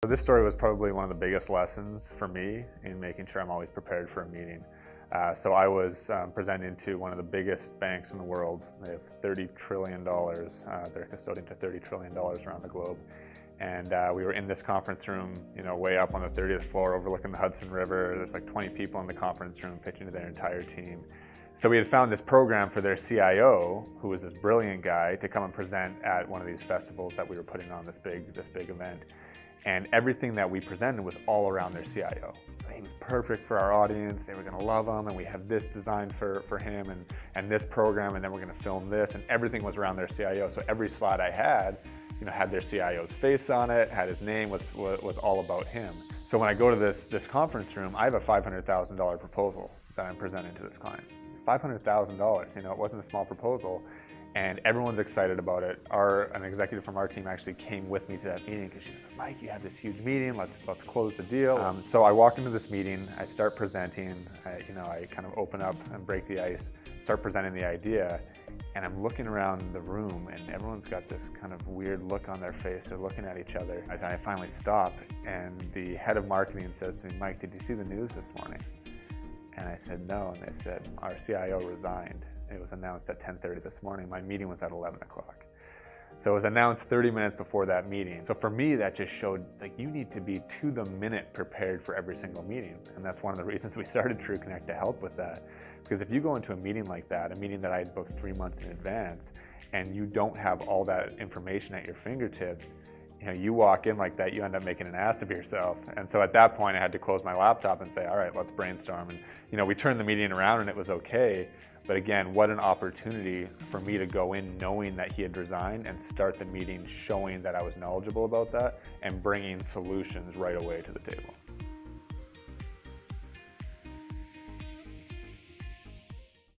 So this story was probably one of the biggest lessons for me in making sure I'm always prepared for a meeting. So I was presenting to one of the biggest banks in the world. They have $30 trillion. They're custodian to $30 trillion around the globe. And we were in this conference room, way up on the 30th floor overlooking the Hudson River. There's like 20 people in the conference room pitching to their entire team. So we had found this program for their CIO, who was this brilliant guy, to come and present at one of these festivals that we were putting on, this big event. And everything that we presented was all around their CIO. So he was perfect for our audience. They were going to love him, and we have this designed for him, and this program, and then we're going to film this, and everything was around their CIO. So every slide I had, had their CIO's face on it, had his name, was all about him. So when I go to this conference room, I have a $500,000 proposal that I'm presenting to this client. $500,000, it wasn't a small proposal. And everyone's excited about it. An executive from our team actually came with me to that meeting because she was like, "Mike, you have this huge meeting. Let's close the deal." So I walk into this meeting. I start presenting. I kind of open up and break the ice. Start presenting the idea, and I'm looking around the room, and everyone's got this kind of weird look on their face. They're looking at each other. As I finally stop, and the head of marketing says to me, "Mike, did you see the news this morning?" And I said, "No." And they said, "Our CIO resigned. It was announced at 10:30 this morning. My meeting was at 11 o'clock. So it was announced 30 minutes before that meeting. So for me, that just showed you need to be to the minute prepared for every single meeting. And that's one of the reasons we started TrueConnect, to help with that. Because if you go into a meeting like that, a meeting that I had booked 3 months in advance, and you don't have all that information at your fingertips, you walk in like that, you end up making an ass of yourself. And so at that point, I had to close my laptop and say, all right, let's brainstorm. And we turned the meeting around and it was okay. But again, what an opportunity for me to go in knowing that he had resigned and start the meeting showing that I was knowledgeable about that and bringing solutions right away to the table.